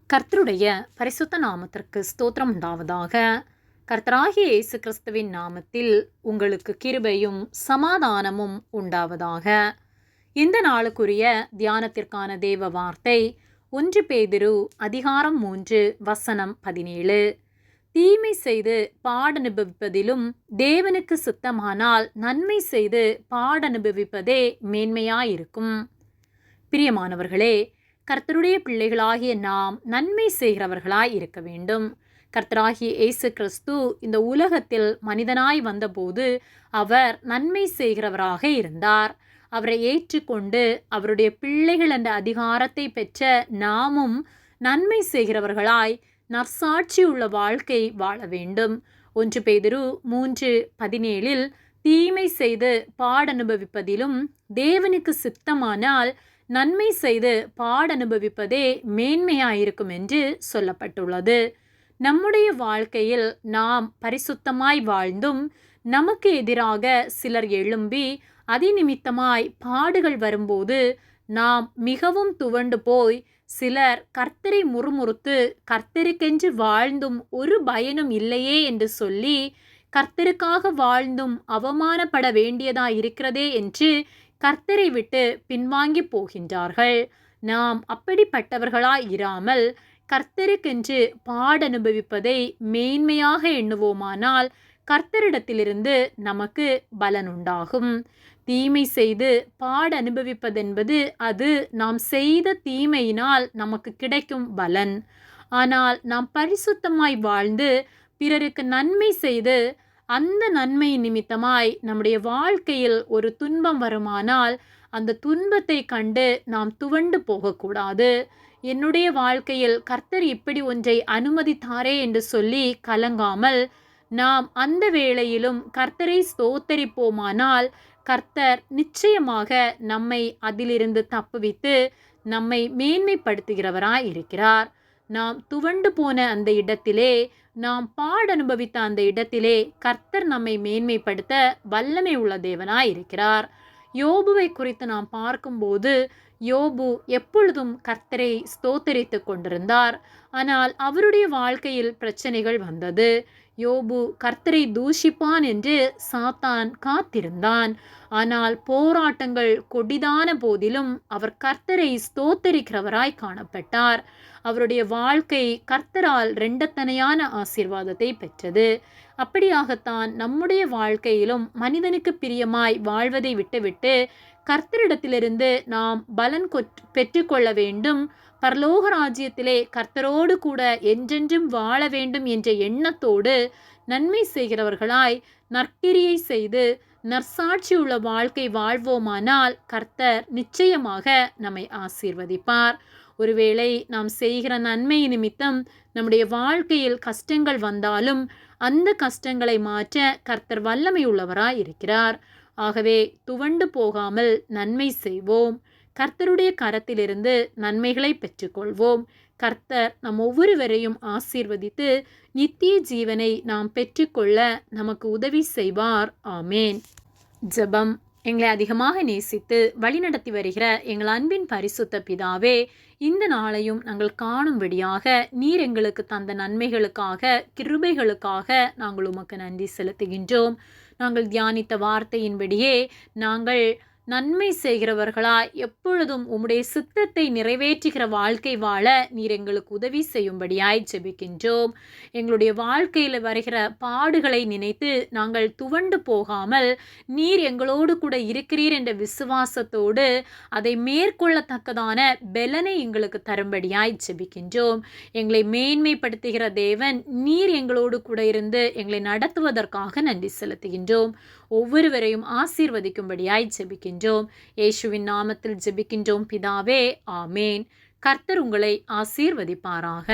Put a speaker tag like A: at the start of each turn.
A: கர்த்தருடைய பரிசுத்த நாமத்திற்கு ஸ்தோத்திரம் உண்டாவதாக. கர்த்தராகிய இயேசு கிறிஸ்துவின் நாமத்தில் உங்களுக்கு கிருபையும் சமாதானமும் உண்டாவதாக. இந்த நாளுக்குரிய தியானத்திற்கான தேவ வார்த்தை 1 பேதுரு அதிகாரம் 3 வசனம் 17. தீமை செய்து பாடனுபவிப்பதிலும் தேவனுக்கு சுத்தமானால் நன்மை செய்து பாடனுபவிப்பதே மேன்மையாயிருக்கும். பிரியமானவர்களே, கர்த்தருடைய பிள்ளைகளாகிய நாம் நன்மை செய்கிறவர்களாய் இருக்க வேண்டும். கர்த்தராகிய இயேசு கிறிஸ்து இந்த உலகத்தில் மனிதனாய் வந்தபோது அவர் நன்மை செய்கிறவராக இருந்தார். அவரை ஏற்றுக்கொண்டு அவருடைய பிள்ளைகள் என்ற அதிகாரத்தை பெற்ற நாமும் நன்மை செய்கிறவர்களாய் நற்சாட்சி உள்ள வாழ்க்கை வாழ வேண்டும். 1 பேதுரு 3:17 தீமை செய்து பாடனுபவிப்பதிலும் தேவனுக்கு சித்தமானால் நன்மை செய்து பாடனுபவிப்பதே மேன்மையாயிருக்கும் என்று சொல்லப்பட்டுள்ளது. நம்முடைய வாழ்க்கையில் நாம் பரிசுத்தமாய் வாழ்ந்தும் நமக்கு எதிராக சிலர் எழும்பி அதிநிமித்தமாய் பாடுகள் வரும்போது நாம் மிகவும் துவண்டு போய் சிலர் கர்த்தரை முறுமுறுத்து கர்த்தருக்கென்று வாழ்ந்தும் ஒரு பயனும் இல்லையே என்று சொல்லி கர்த்தருக்காக வாழ்ந்தும் அவமானப்பட வேண்டியதாயிருக்கிறதே என்று கர்த்தரை விட்டு பின்வாங்கி போகின்றார்கள். நாம் அப்படிப்பட்டவர்களாய் இராமல் கர்த்தருக்கென்று பாடனுபவிப்பதை மேன்மையாக எண்ணுவோமானால் கர்த்தரிடத்திலிருந்து நமக்கு பலன் உண்டாகும். தீமை செய்து பாடனுபவிப்பதென்பது அது நாம் செய்த தீமையினால் நமக்கு கிடைக்கும் பலன். ஆனால் நாம் பரிசுத்தமாய் வாழ்ந்து பிறருக்கு நன்மை செய்து அந்த நன்மை நிமித்தமாய் நம்முடைய வாழ்க்கையில் ஒரு துன்பம் வருமானால் அந்த துன்பத்தை கண்டு நாம் துவண்டு போகக்கூடாது. என்னுடைய வாழ்க்கையில் கர்த்தர் இப்படி ஒன்றை அனுமதித்தாரே என்று சொல்லி கலங்காமல் நாம் அந்த வேளையிலும் கர்த்தரை ஸ்தோத்தரிப்போமானால் கர்த்தர் நிச்சயமாக நம்மை அதிலிருந்து தப்புவித்து நம்மை மேன்மைப்படுத்துகிறவராய் இருக்கிறார். நாம் துவண்டு போன அந்த இடத்திலே, நாம் பாடனுபவித்த அந்த இடத்திலே கர்த்தர் நம்மை மேன்மைப்படுத்த வல்லமை உள்ள தேவனாய் இருக்கிறார். யோபுவை குறித்து நாம் பார்க்கும்போது யோபு எப்பொழுதும் கர்த்தரை ஸ்தோத்தரித்து கொண்டிருந்தார். ஆனால் அவருடைய வாழ்க்கையில் பிரச்சனைகள் வந்தது. யோபு கர்த்தரை தூஷிப்பான் என்று சாத்தான் காத்திருந்தான். ஆனால் போராட்டங்கள் கொடிதான போதிலும் அவர் கர்த்தரை ஸ்தோத்தரிக்கிறவராய் காணப்பட்டார். அவருடைய வாழ்க்கை கர்த்தரால் இரண்டத்தனையான ஆசீர்வாதத்தை பெற்றது. அப்படியாகத்தான் நம்முடைய வாழ்க்கையிலும் மனிதனுக்கு பிரியமாய் வாழ்வதை விட்டுவிட்டு கர்த்தரிடத்திலிருந்து நாம் பலன் பெற்றுக்கொள்ள வேண்டும். பரலோக ராஜ்யத்திலே கர்த்தரோடு கூட என்றென்றும் வாழ வேண்டும் என்ற எண்ணத்தோடு நன்மை செய்கிறவர்களாய் நற்கிரியை செய்து நற்சாட்சி உள்ள வாழ்க்கை வாழ்வோமானால் கர்த்தர் நிச்சயமாக நம்மை ஆசீர்வதிப்பார். ஒருவேளை நாம் செய்கிற நன்மை நிமித்தம் நம்முடைய வாழ்க்கையில் கஷ்டங்கள் வந்தாலும் அந்த கஷ்டங்களை மாற்ற கர்த்தர் வல்லமை உள்ளவராய் இருக்கிறார். ஆகவே துவண்டு போகாமல் நன்மை செய்வோம். கர்த்தருடைய கரத்திலிருந்து நன்மைகளை பெற்றுக்கொள்வோம். கர்த்தர் நம் ஒவ்வொருவரையும் ஆசீர்வதித்து நித்திய ஜீவனை நாம் பெற்றுக்கொள்ள நமக்கு உதவி செய்வார். ஆமேன். ஜெபம். எங்களை அதிகமாக நேசித்து வழிநடத்தி வருகிற எங்கள் அன்பின் பரிசுத்த பிதாவே, இந்த நாளையும் நாங்கள் காணும்படியாக நீர் எங்களுக்கு தந்த நன்மைகளுக்காக கிருபைகளுக்காக நாங்கள் உமக்கு நன்றி செலுத்துகின்றோம். நாங்கள் தியானித்த வார்த்தையின்படியே நாங்கள் நன்மை செய்கிறவர்களாய் எப்பொழுதும் உம்முடைய சித்தத்தை நிறைவேற்றுகிற வாழ்க்கை வாழ நீர் எங்களுக்கு உதவி செய்யும்படியாய் ஜெபிக்கின்றோம். எங்களுடைய வாழ்க்கையில் வருகிற பாடுகளை நினைத்து நாங்கள் துவண்டு போகாமல் நீர் எங்களோடு கூட இருக்கிறீர் என்ற விசுவாசத்தோடு அதை மேற்கொள்ளத்தக்கதான பலனை எங்களுக்கு தரும்படியாய் ஜெபிக்கின்றோம். எங்களை மேன்மைப்படுத்துகிற தேவன் நீர் எங்களோடு கூட இருந்து எங்களை நடத்துவதற்காக நன்றி செலுத்துகின்றோம். ஒவ்வொருவரையும் ஆசீர்வதிக்கும்படியாய் ஜெபிக்கின்றோம். இயேசுவின் நாமத்தில் ஜெபிக்கின்றோம் பிதாவே. ஆமேன். கர்த்தர் உங்களை ஆசீர்வதிப்பாராக.